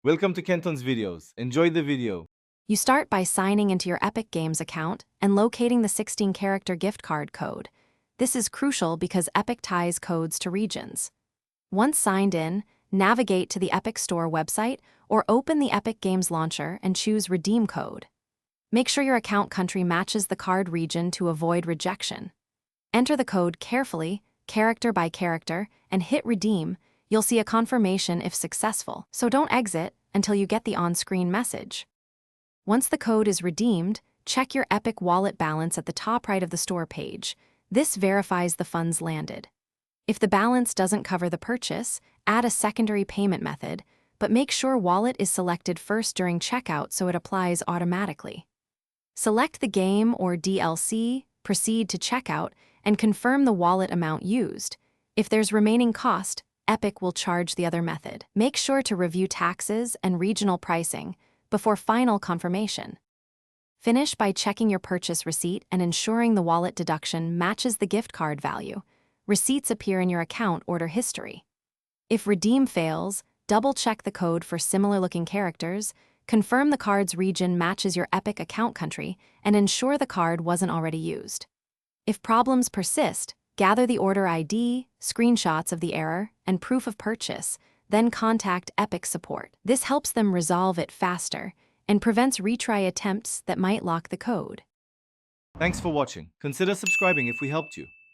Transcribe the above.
Welcome to Kenton's videos. Enjoy the video. You start by signing into your Epic Games account and locating the 16-character gift card code. This is crucial because Epic ties codes to regions. Once signed in, navigate to the Epic Store website or open the Epic Games launcher and choose Redeem Code. Make sure your account country matches the card region to avoid rejection. Enter the code carefully, character by character, and hit Redeem. You'll see a confirmation if successful, so don't exit until you get the on-screen message. Once the code is redeemed, check your Epic wallet balance at the top right of the store page. This verifies the funds landed. If the balance doesn't cover the purchase, add a secondary payment method, but make sure wallet is selected first during checkout so it applies automatically. Select the game or DLC, proceed to checkout, and confirm the wallet amount used. If there's remaining cost, Epic will charge the other method. Make sure to review taxes and regional pricing before final confirmation. Finish by checking your purchase receipt and ensuring the wallet deduction matches the gift card value. Receipts appear in your account order history. If redeem fails, double-check the code for similar-looking characters, confirm the card's region matches your Epic account country, and ensure the card wasn't already used. If problems persist, gather the order ID, screenshots of the error, and proof of purchase, then contact Epic support. This helps them resolve it faster and prevents retry attempts that might lock the code. Thanks for watching. Consider subscribing if we helped you.